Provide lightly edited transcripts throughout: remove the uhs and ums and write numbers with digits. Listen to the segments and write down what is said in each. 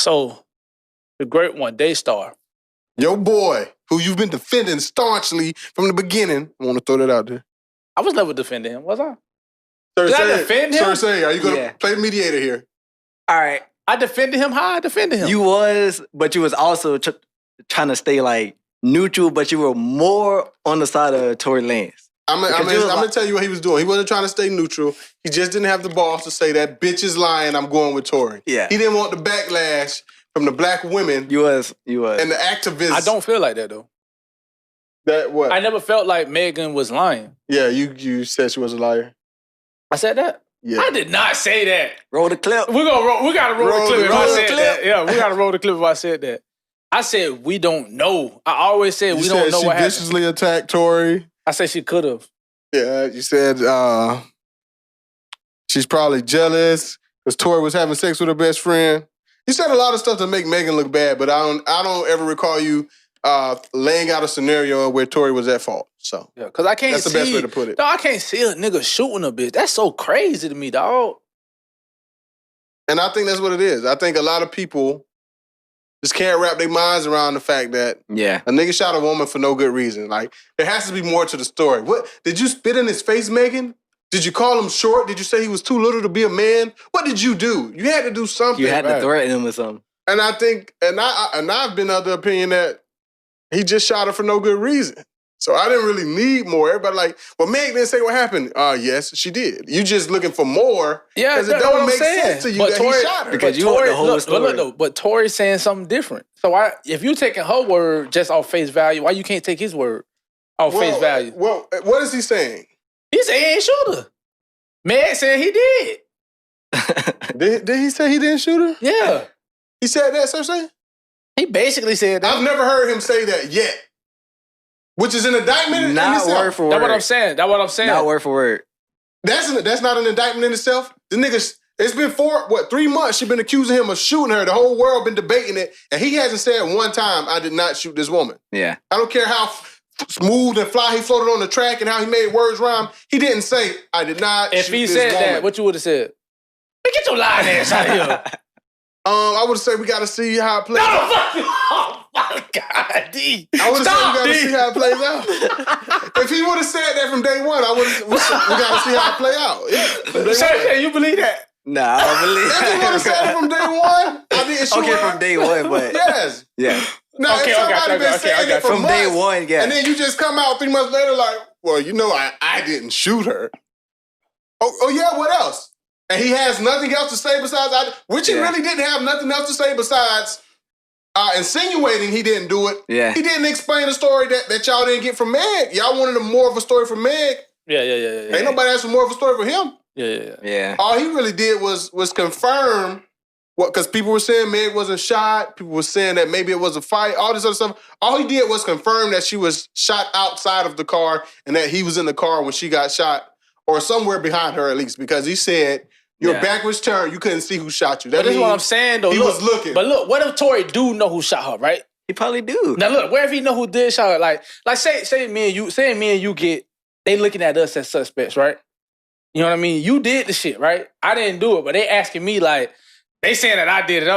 So, the great one, Daystar. Your boy, who you've been defending staunchly from the beginning. I want to throw that out there. I was never defending him, was I? Sir, Did I defend him? Sir, are you going to play mediator here? All right. I defended him. How I defended him? You was, but you was also trying to stay like neutral, but you were more on the side of Tory Lanez. I'm going to tell you what he was doing. He wasn't trying to stay neutral. He just didn't have the balls to say that bitch is lying, I'm going with Tory. Yeah. He didn't want the backlash from the black women. You was. And the activists. I don't feel like that, though. That what? I never felt like Megan was lying. Yeah, you said she was a liar. I said that? Yeah. I did not say that. Roll the clip. We gotta roll the clip if I said that. Yeah, we gotta roll the clip if I said that. I said we don't know. I always said we don't know what happened. She viciously attacked Tory. I said she could have. Yeah, you said she's probably jealous because Tory was having sex with her best friend. You said a lot of stuff to make Megan look bad, but I don't ever recall you laying out a scenario where Tory was at fault. So yeah, because I can't. That's the best way to put it. No, I can't see a nigga shooting a bitch. That's so crazy to me, dog. And I think that's what it is. I think a lot of people just can't wrap their minds around the fact that a nigga shot a woman for no good reason. Like, there has to be more to the story. What? Did you spit in his face, Megan? Did you call him short? Did you say he was too little to be a man? What did you do? You had to do something. You had to threaten him with something. And I think, and I've been of the opinion that he just shot her for no good reason. So I didn't really need more. Everybody like, well, Meg didn't say what happened. Yes, she did. You just looking for more. Yeah, because it don't make sense to you that he shot her. Because you want the whole story. But Tory's saying something different. So if you taking her word just off face value, why you can't take his word off face value? Well, what is he saying? He said he ain't shoot her. Meg said he did. Did he say he didn't shoot her? Yeah. He said that, Cersei? He basically said that. I've never heard him say that yet. Which is an indictment in itself. Not word for word. That's what I'm saying. Not word for word. That's not an indictment in itself. The niggas, it's been 3 months she been accusing him of shooting her. The whole world been debating it. And he hasn't said one time, I did not shoot this woman. Yeah. I don't care how smooth and fly he floated on the track and how he made words rhyme. He didn't say, I did not shoot this woman. If he said that, what you would have said? Get your lying ass out of here. I would have said we got to see how it plays out. Oh my God, D. I would have said we got to see how it plays out. If he would have said that from day one, we got to see how it play out. Yeah, you believe that? Nah, I don't believe that. If he would have said it from day one, I didn't shoot her. From day one, but... Yes. Yeah. Now, if somebody been saying it for from months, day one, yeah. And then you just come out 3 months later like, well, you know I didn't shoot her. Oh yeah, what else? And he has nothing else to say besides, which he really didn't have nothing else to say besides insinuating he didn't do it. Yeah. He didn't explain the story that y'all didn't get from Meg. Y'all wanted more of a story from Meg. Yeah. Ain't nobody asked for more of a story for him. Yeah. All he really did was confirm what, because people were saying Meg wasn't shot. People were saying that maybe it was a fight, all this other stuff. All he did was confirm that she was shot outside of the car and that he was in the car when she got shot, or somewhere behind her at least, because he said, your back was turned, you couldn't see who shot you. But this is what I'm saying, though. He was looking. But look, what if Tory do know who shot her, right? He probably do. Now look, where if he know who did shot her? Like say me and you get, they looking at us as suspects, right? You know what I mean? You did the shit, right? I didn't do it, but they asking me like, they saying that I did it.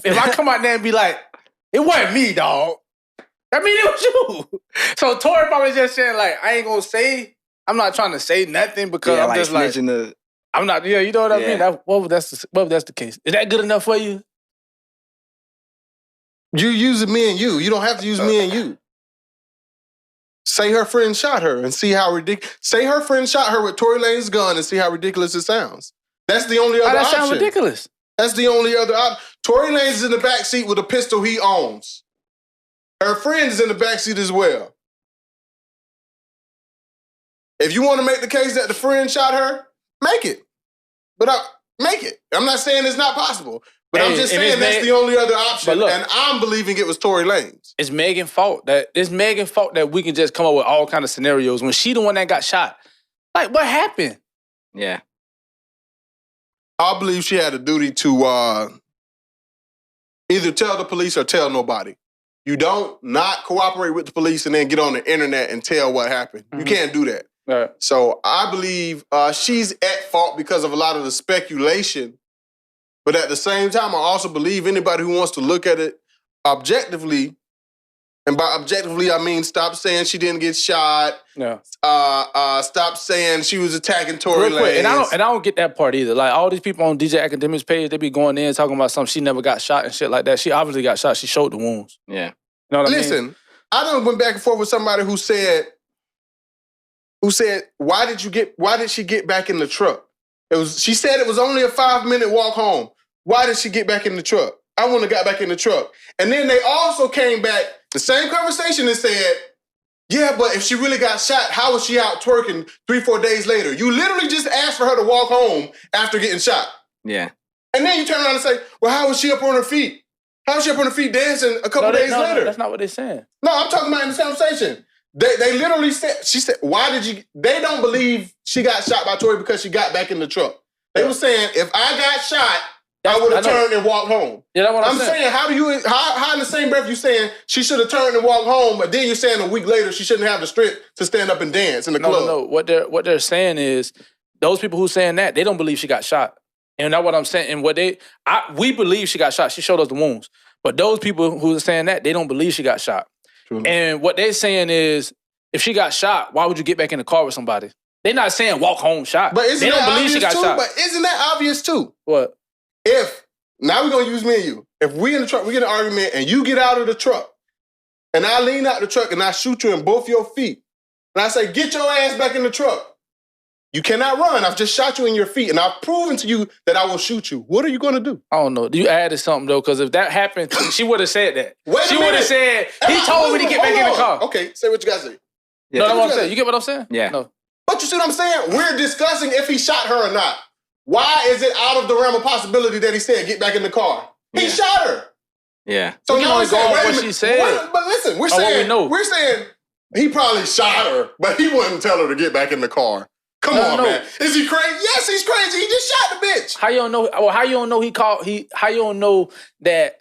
If I come out there and be like, it wasn't me, dog. I mean, it was you. So Tory probably just saying like, I ain't gonna say, I'm not trying to say nothing because I'm just like, I'm not, you know what I mean? What if that's the case? Is that good enough for you? You using me and you. You don't have to use me and you. Say her friend shot her and see how ridiculous. Say her friend shot her with Tory Lanez's gun and see how ridiculous it sounds. That's the only other option. That sounds ridiculous. That's the only other option. Tory Lanez is in the backseat with a pistol he owns. Her friend is in the backseat as well. If you want to make the case that the friend shot her, make it. But make it. I'm not saying it's not possible. But I'm just saying that's the only other option. Look, and I'm believing it was Tory Lanez. It's Megan's fault that we can just come up with all kind of scenarios when she the one that got shot. Like, what happened? Yeah. I believe she had a duty to either tell the police or tell nobody. You don't not cooperate with the police and then get on the internet and tell what happened. Mm-hmm. You can't do that. Right. So I believe she's at fault because of a lot of the speculation But at the same time, I also believe anybody who wants to look at it objectively, and by objectively, I mean stop saying she didn't get shot. Yeah. Stop saying she was attacking Tory Lanez. And I don't get that part either. Like all these people on DJ Academic's page, they be going in talking about something she never got shot and shit like that. She obviously got shot. She showed the wounds. Yeah. You know what I mean? Listen, I done went back and forth with somebody who said, why did she get back in the truck? She said it was only a 5-minute walk home. Why did she get back in the truck? I wouldn't have got back in the truck. And then they also came back, the same conversation, and said, yeah, but if she really got shot, how was she out twerking 3-4 days later? You literally just asked for her to walk home after getting shot. Yeah. And then you turn around and say, well, how was she up on her feet? How was she up on her feet dancing a couple days later? No, that's not what they're saying. No, I'm talking about in this conversation. They literally said, she said, they don't believe she got shot by Tory because she got back in the truck. They were saying, if I got shot, I would have turned and walked home. Yeah, that's what I'm saying. How in the same breath you saying she should have turned and walked home, but then you're saying a week later she shouldn't have the strength to stand up and dance in the club? No. What they're saying is those people who saying that, they don't believe she got shot. And that's what I'm saying. And we believe she got shot. She showed us the wounds. But those people who are saying that, they don't believe she got shot. True. And what they're saying is, if she got shot, why would you get back in the car with somebody? They're not saying walk home shot. But they don't believe she got shot. But isn't that obvious too? What? Now we're gonna use me and you. If we in the truck, we get an argument, and you get out of the truck, and I lean out the truck and I shoot you in both your feet, and I say, get your ass back in the truck. You cannot run. I've just shot you in your feet, and I've proven to you that I will shoot you. What are you gonna do? I don't know. You added something though, because if that happened, she would have said that. She would have said, he told me to get back in the car. Okay, say what you gotta say. Yeah. No, that's what I'm saying. You get what I'm saying? Yeah. No. But you see what I'm saying? We're discussing if he shot her or not. Why is it out of the realm of possibility that he said, get back in the car? He shot her. Yeah. So we can only go on what she said. But listen, we're saying he probably shot her, but he wouldn't tell her to get back in the car. Come on, man. Is he crazy? Yes, he's crazy. He just shot the bitch. How you don't know? Well, how you don't know how you don't know that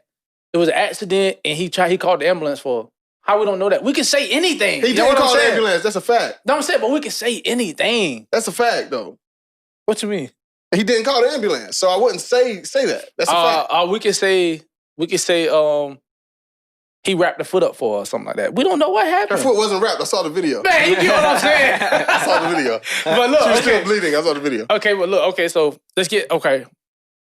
it was an accident and he called the ambulance for her? How we don't know that? We can say anything. He didn't call the ambulance. That's a fact. No, I'm saying, but we can say anything. That's a fact, though. What you mean? He didn't call the ambulance, so I wouldn't say that. That's a fact. We could say he wrapped the foot up for her or something like that. We don't know what happened. Her foot wasn't wrapped. I saw the video. Man, you get what I'm saying? I saw the video. But look, she was still bleeding. I saw the video. So let's get,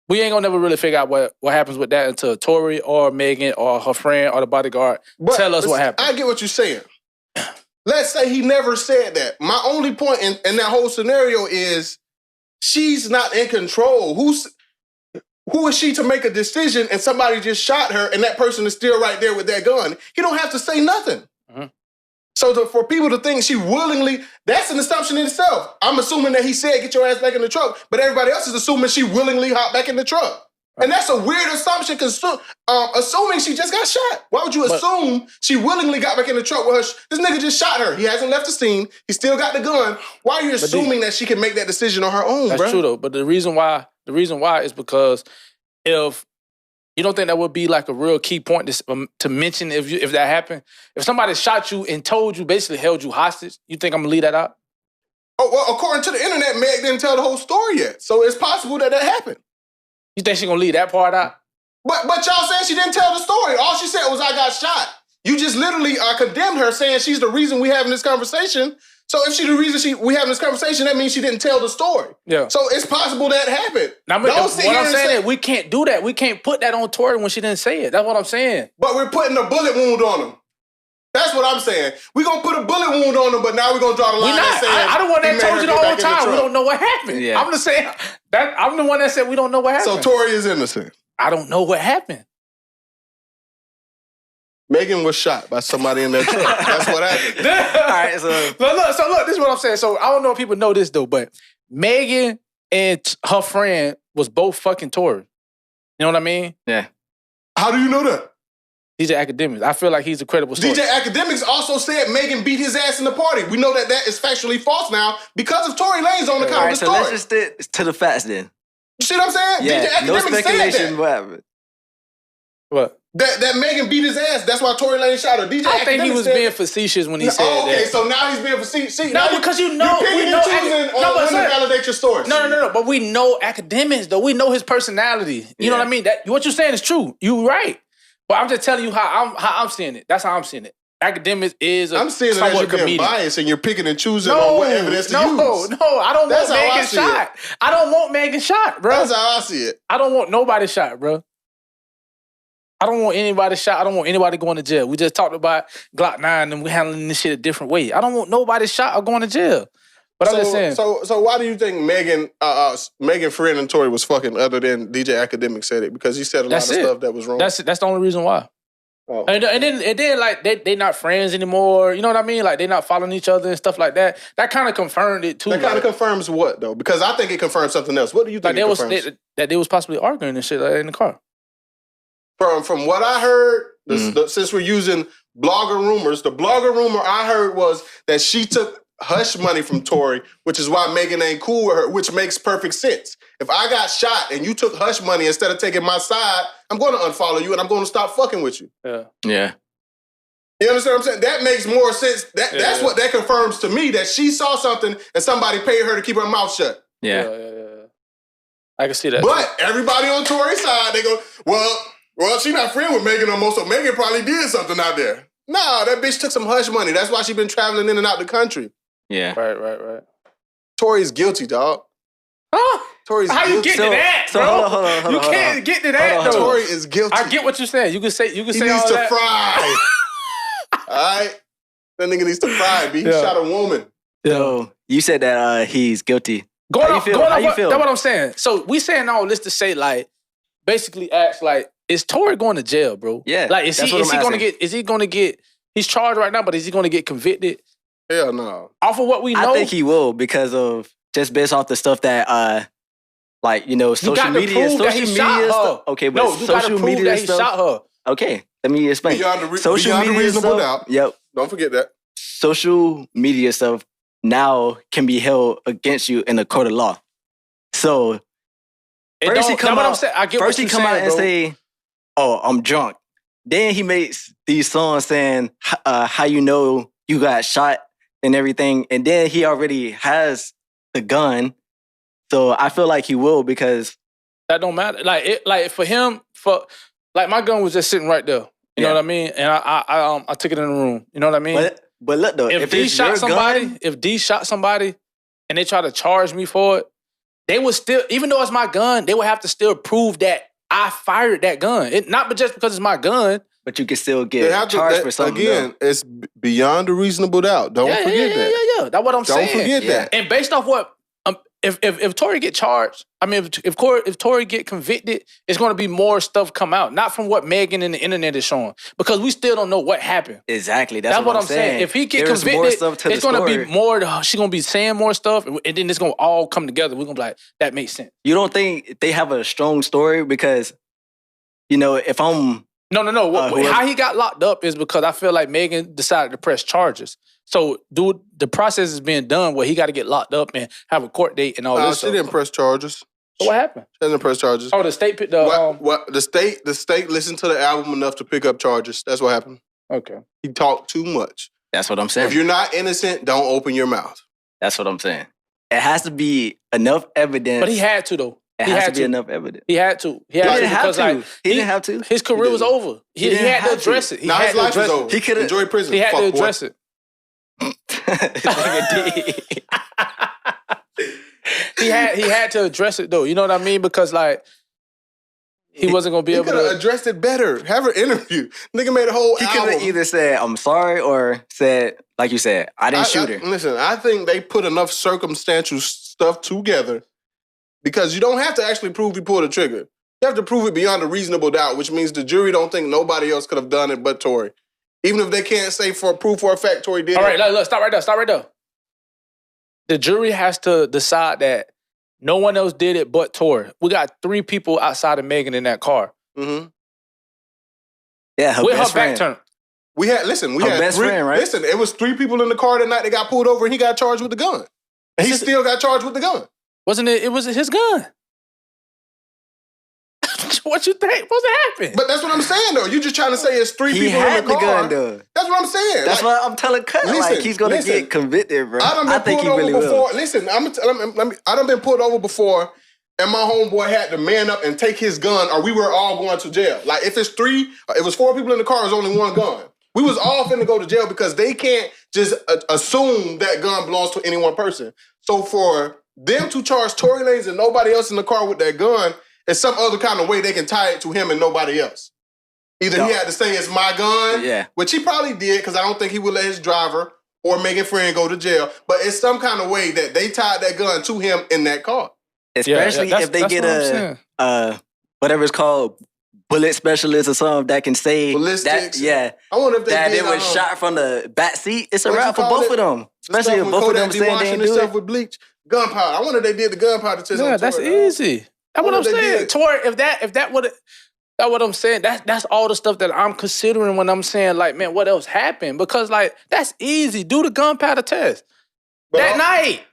we ain't gonna never really figure out what happens with that until Tory or Megan or her friend or the bodyguard tell us what happened. I get what you're saying. Let's say he never said that. My only point in that whole scenario is she's not in control. Who is she to make a decision and somebody just shot her and that person is still right there with that gun? He don't have to say nothing. Mm-hmm. So for people to think she willingly, that's an assumption in itself. I'm assuming that he said, get your ass back in the truck, but everybody else is assuming she willingly hopped back in the truck. And that's a weird assumption, assuming she just got shot. Why would you assume she willingly got back in the truck with her? This nigga just shot her. He hasn't left the scene. He still got the gun. Why are you assuming that she can make that decision on her own, bro? That's true, though. But the reason why is because if you don't think that would be like a real key point to mention if that happened, if somebody shot you and told you, basically held you hostage, you think I'm gonna leave that out? Oh, well, according to the internet, Meg didn't tell the whole story yet. So it's possible that happened. You think she gonna leave that part out? But y'all saying she didn't tell the story. All she said was, I got shot. You just literally condemned her, saying she's the reason we having this conversation. So if she's the reason we having this conversation, that means she didn't tell the story. Yeah. So it's possible that happened. Now, what I'm saying is we can't do that. We can't put that on Tory when she didn't say it. That's what I'm saying. But we're putting a bullet wound on him. That's what I'm saying. We're going to put a bullet wound on him, but now we're going to draw the line and say, I don't want that told you the whole time. We don't know what happened. Yeah. I'm just saying, I'm the one that said we don't know what happened. So Tory is innocent. I don't know what happened. Megan was shot by somebody in that truck. That's what happened. All right, so look, this is what I'm saying. So I don't know if people know this, though, but Megan and her friend was both fucking Tory. You know what I mean? Yeah. How do you know that? DJ Academics. I feel like he's a credible source. DJ Academics also said Megan beat his ass in the party. We know that is factually false now because of Tory Lanez on the count of the story. So let's just stick to the facts then. You see what I'm saying? Yeah, DJ Academics no speculation, said that. Whatever. What? That Megan beat his ass. That's why Tory Lanez shot her. DJ I think he was being facetious when he said that. Okay, so now he's being facetious. No, because you know, we know when to validate your stories. No. But we know academics though. We know his personality. You know what I mean? That what you're saying is true. You right. But I'm just telling you how I'm seeing it. That's how I'm seeing it. Academics is I'm seeing it as you're being biased and you're picking and choosing on what evidence to use. No, I don't want Megan shot. I don't want Megan shot, bro. That's how I see it. I don't want nobody shot, bro. I don't want anybody shot. I don't want anybody going to jail. We just talked about Glock 9 and we handling this shit a different way. I don't want nobody shot or going to jail. But I'm just saying. So why do you think Megan Friend and Tory was fucking other than DJ Academic said it? Because he said a lot of stuff that was wrong. That's the only reason why. Oh. And then like they not friends anymore. You know what I mean? Like they not following each other and stuff like that. That kind of confirmed it too. That kind of confirms what though? Because I think it confirms something else. What do you think it confirms? That they was possibly arguing and shit in the car. From what I heard, since we're using blogger rumors, the blogger rumor I heard was that she took hush money from Tory, which is why Megan ain't cool with her, which makes perfect sense. If I got shot and you took hush money instead of taking my side, I'm going to unfollow you and I'm going to stop fucking with you. Yeah. You understand what I'm saying? That makes more sense. That's what that confirms to me, that she saw something and somebody paid her to keep her mouth shut. Yeah. I can see that. But everybody on Tory's side, they go, well, she not friend with Megan no more, so Megan probably did something out there. Nah, that bitch took some hush money. That's why she been traveling in and out the country. Yeah. Right. Tory's guilty, dog. Huh? Tory's How guilty. You get to that, bro? Hold on, you can't get to that, though. Tory is guilty. I get what you're saying. You can say he all needs that. to fry. All right? That nigga needs to fry, B. He shot a woman. So, you said that he's guilty. How you feel? That's what I'm saying. So, we saying all this to say, like, basically ask, like, is Tory going to jail, bro? Yeah. Like, is he going to get, he's charged right now, but is he going to get convicted? Hell no. Off of what we know? I think he will because of, just based off the stuff that, like, you know, social media stuff. Okay, but social media stuff. Shot her. Okay, let me explain. Social media reasonable doubt. Yep. Don't forget that. Social media stuff now can be held against you in a court of law. So, first he come out and say, "Oh, I'm drunk." Then he makes these songs saying how you know you got shot and everything, and then he already has the gun. So I feel like he will because that don't matter. Like for him, my gun was just sitting right there. You know what I mean? And I took it in the room. You know what I mean? But look though, if D shot somebody, and they try to charge me for it, they would still, even though it's my gun, they would have to still prove that I fired that gun. Not just because it's my gun. But you can still get charged for something. Again, it's beyond a reasonable doubt. Don't forget that. Yeah. That's what I'm saying. Don't forget that. And based off what, if Tory get charged, I mean, if Tory get convicted, it's going to be more stuff come out. Not from what Megan and the internet is showing. Because we still don't know what happened. Exactly. That's what I'm saying. If he get convicted, it's going to be more, she's going to be saying more stuff, and then it's going to all come together. We're going to be like, that makes sense. You don't think they have a strong story? Because, you know, if I'm... No. How he got locked up is because I feel like Megan decided to press charges. So, dude, the process is being done where he got to get locked up and have a court date and all this. She didn't press charges. So what happened? She didn't press charges. Oh, the state picked the state listened to the album enough to pick up charges. That's what happened. Okay. He talked too much. That's what I'm saying. If you're not innocent, don't open your mouth. That's what I'm saying. It has to be enough evidence. But he had to though. It has to be enough evidence. He had to. He didn't have to. His career was over. He had to address it. Now his life is over. He could enjoy prison. He had to address it. He had to address it though. You know what I mean? Because like he wasn't gonna be able to. He could have addressed it better. Have an interview. Nigga made a whole album. He could have either said I'm sorry or said, like you said, I didn't shoot her. Listen, I think they put enough circumstantial stuff together. Because you don't have to actually prove he pulled the trigger. You have to prove it beyond a reasonable doubt, which means the jury don't think nobody else could have done it but Tory. Even if they can't say for proof or a fact Tory did it. All right, look, stop right there. The jury has to decide that no one else did it but Tory. We got 3 people outside of Megan in that car. Mm-hmm. Yeah, her best friend. Back turned. We had best three, friend, right? Listen, it was 3 people in the car that night that got pulled over and he got charged with the gun. And he still got charged with the gun. Wasn't it? It was his gun. What you think supposed to happen? But that's what I'm saying, though. You just trying to say it's 3 people in the car. He had the gun, though. That's what I'm saying. That's why I'm telling Cut. Like, he's going to get convicted, bro. I think he really will. Listen, I done been pulled over before, and my homeboy had to man up and take his gun, or we were all going to jail. Like, if it's 3, it was 4 people in the car, it was only 1 gun. We was all finna go to jail because they can't just assume that gun belongs to any one person. So for them to charge Tory Lanez and nobody else in the car with that gun, it's some other kind of way they can tie it to him and nobody else. Either he had to say it's my gun, which he probably did because I don't think he would let his driver or Megan friend go to jail. But it's some kind of way that they tied that gun to him in that car. Especially if they get a whatever it's called, bullet specialist or something that can say ballistics. That, I wonder if they was shot from the back seat. It's a wrap for both of them. Especially if both of them saying they didn't do it. With bleach, gunpowder. I wonder if they did the gunpowder test. Yeah, that's easy. That's what I'm saying. Tory, if that would, that's what I'm saying. That's all the stuff that I'm considering when I'm saying, like, man, what else happened? Because, like, that's easy. Do the gunpowder test that night.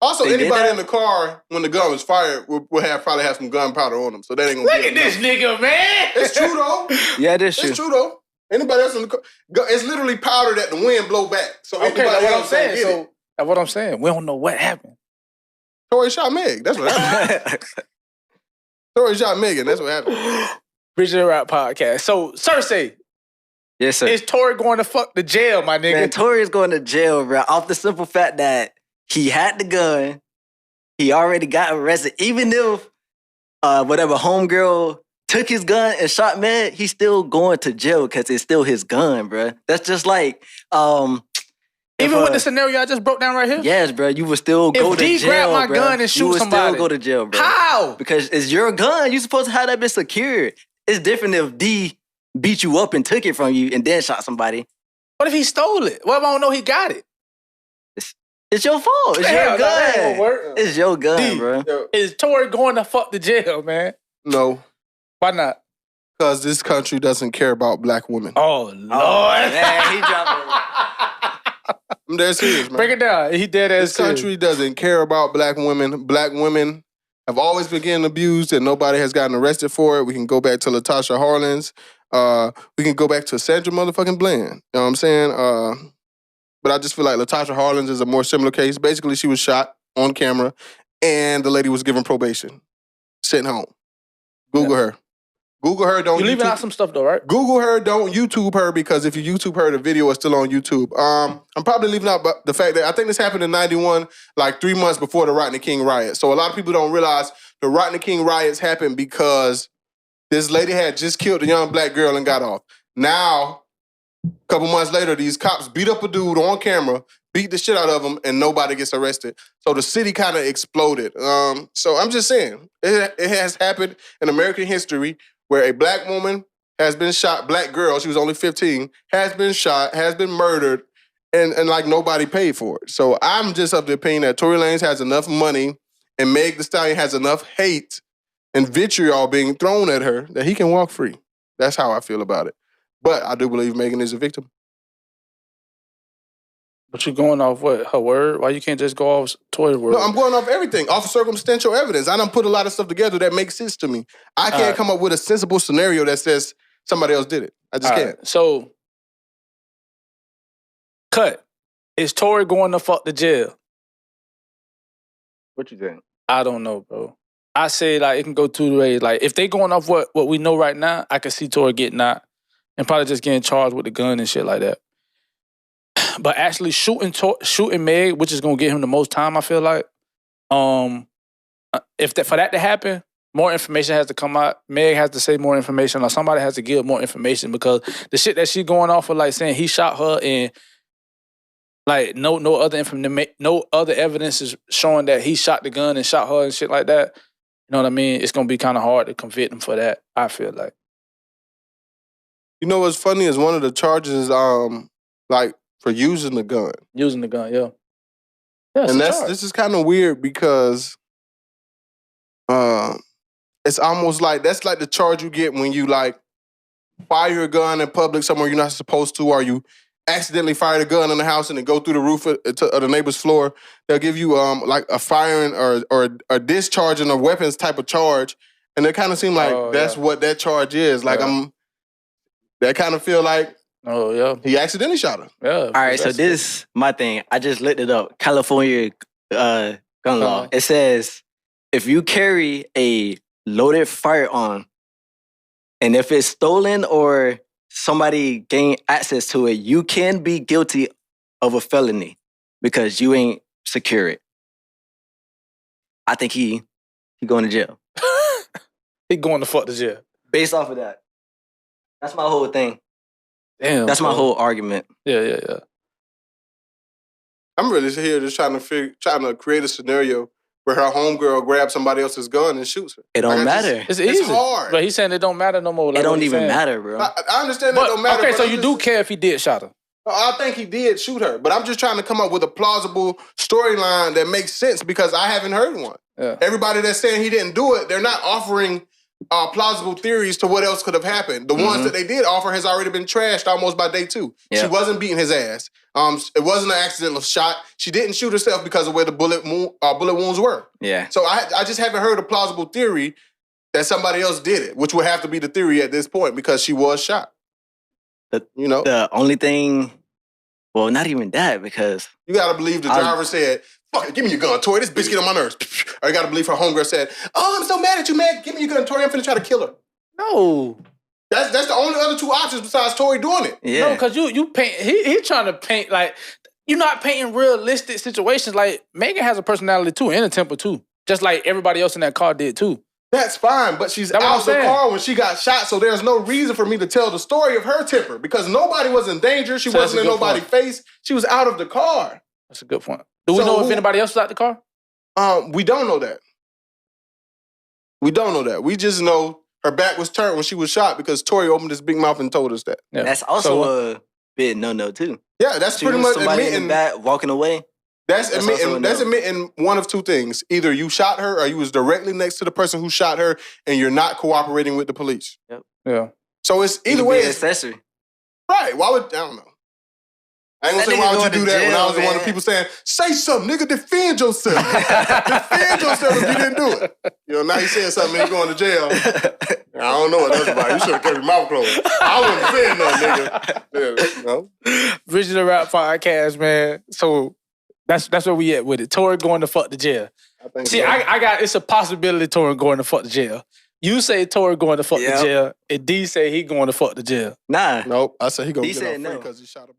Also, anybody in the car when the gun was fired would probably have some gunpowder on them, so that ain't gonna. Look at this nigga, man. It's true though. Yeah, it is true. It's true though. Anybody else in the car, it's literally powder that the wind blow back. So okay, that's what I'm saying. So that's what I'm saying. We don't know what happened. Tory shot Meg. That's what happened. Tory shot Megan. That's what happened. Bridget Rap Podcast. So, Cersei. Yes, sir. Is Tory going to fuck the jail, my nigga? Man, Tory is going to jail, bro. Off the simple fact that he had the gun. He already got arrested. Even if whatever homegirl took his gun and shot Meg, he's still going to jail because it's still his gun, bro. That's just like... even with the scenario I just broke down right here? Yes, bro. You would still go to jail, If D grab my gun and shoot somebody... You would still go to jail, bro. How? Because it's your gun. You're supposed to have that bitch secured. It's different if D beat you up and took it from you and then shot somebody. What if he stole it? What if I don't know he got it? It's your fault. It's your gun. It's your gun, bro. Is Tory going to fuck the jail, man? No. Why not? Because this country doesn't care about black women. Oh, Lord. Man, he dropped it. I'm dead serious, man. Break it down. He dead ass This country doesn't care about black women. Black women have always been getting abused and nobody has gotten arrested for it. We can go back to Latasha Harlins. We can go back to Sandra motherfucking Bland. You know what I'm saying? But I just feel like Latasha Harlins is a more similar case. Basically, she was shot on camera, and the lady was given probation, sitting home. Google her. Google her. Don't. You leaving out some stuff though, right? Google her. Don't YouTube her because if you YouTube her, the video is still on YouTube. I'm probably leaving out the fact that I think this happened in '91, like 3 months before the Rodney King riot. So a lot of people don't realize the Rodney King riots happened because this lady had just killed a young black girl and got off. Now, a couple months later, these cops beat up a dude on camera, beat the shit out of him, and nobody gets arrested. So the city kind of exploded. So I'm just saying, it has happened in American history where a black woman has been shot, black girl, she was only 15, has been shot, has been murdered, and like nobody paid for it. So I'm just of the opinion that Tory Lanez has enough money and Meg Thee Stallion has enough hate and vitriol being thrown at her that he can walk free. That's how I feel about it. But I do believe Megan is a victim. But you're going off what? Her word? Why you can't just go off Tory's word? No, I'm going off everything. Off of circumstantial evidence. I done put a lot of stuff together that makes sense to me. I can't come up with a sensible scenario that says somebody else did it. I just can't. Right. So, Cut. Is Tory going to fuck the jail? What you think? I don't know, bro. I say, like, it can go two ways. Like, if they going off what we know right now, I can see Tory getting out and probably just getting charged with the gun and shit like that. But actually shooting Meg, which is gonna get him the most time, I feel like. For that to happen, more information has to come out. Meg has to say more information, or somebody has to give more information because the shit that she going off of, like saying he shot her and like no other evidence is showing that he shot the gun and shot her and shit like that. You know what I mean? It's gonna be kind of hard to convict him for that. I feel like. You know what's funny is one of the charges is like for using the gun. Using the gun, yeah. Yeah, and this is kind of weird because it's almost like that's like the charge you get when you like fire a gun in public somewhere you're not supposed to, or you accidentally fire a gun in the house and it go through the roof of the neighbor's floor. They'll give you like a firing or a discharging of weapons type of charge, And it kind of seemed like that's what that charge is. Like that kind of feel like he accidentally shot her. Yeah. All right, so this my thing. I just looked it up. California gun law. It says if you carry a loaded firearm and if it's stolen or somebody gained access to it, you can be guilty of a felony because you ain't secure it. I think he going to jail. He going to fuck the jail. Based off of that. That's my whole thing. Damn. That's my whole argument. Yeah. I'm really here just trying to create a scenario where her homegirl grabs somebody else's gun and shoots her. It don't matter. It's easy. It's hard. But he's saying it don't matter no more. Like it don't even matter, bro. I understand it don't matter. Okay, so you do care if he did shot her? I think he did shoot her, but I'm just trying to come up with a plausible storyline that makes sense because I haven't heard one. Yeah. Everybody that's saying he didn't do it, they're not offering plausible theories to what else could have happened. The ones that they did offer has already been trashed almost by day 2. Yeah. She wasn't beating his ass. It wasn't an accidental shot. She didn't shoot herself because of where the bullet wounds were. Yeah. So I just haven't heard a plausible theory that somebody else did it, which would have to be the theory at this point because she was shot. The only thing, well, not even that because... You got to believe the driver said, fuck it, give me your gun, Tory. This bitch get on my nerves. Or you got to believe her homegirl said, oh, I'm so mad at you, man. Give me your gun, Tory. I'm finna try to kill her. No. That's the only other 2 options besides Tory doing it. Yeah. No, because you paint... He trying to paint, like... You're not painting realistic situations. Like, Megan has a personality, too, and a temper, too. Just like everybody else in that car did, too. That's fine, but she's out the car when she got shot, so there's no reason for me to tell the story of her temper because nobody was in danger. She wasn't in nobody's face. She was out of the car. That's a good point. Do we know if anybody else was out the car? We don't know that. We just know her back was turned when she was shot because Tory opened his big mouth and told us that. Yeah. That's also a bit no-no, too. Yeah, that's pretty much somebody in the back walking away. That's admitting one of 2 things. Either you shot her or you was directly next to the person who shot her and you're not cooperating with the police. Yep. Yeah. So it's either way. It's accessory. Right. Why would, I don't know. I ain't gonna say why would you do that when I was the one of people saying, say something, nigga, defend yourself. Defend yourself if you didn't do it. Now he's saying something and he's going to jail. I don't know what that's about. You should have kept your mouth closed. I wasn't saying nothing, nigga. Bridging the Rap Podcast, man. So that's where we at with it. Tory going to fuck the jail. I got it's a possibility Tory going to fuck the jail. You say Tory going to fuck the jail, and D say he going to fuck the jail. Nah. Nope. I say he going to get off free because he shot a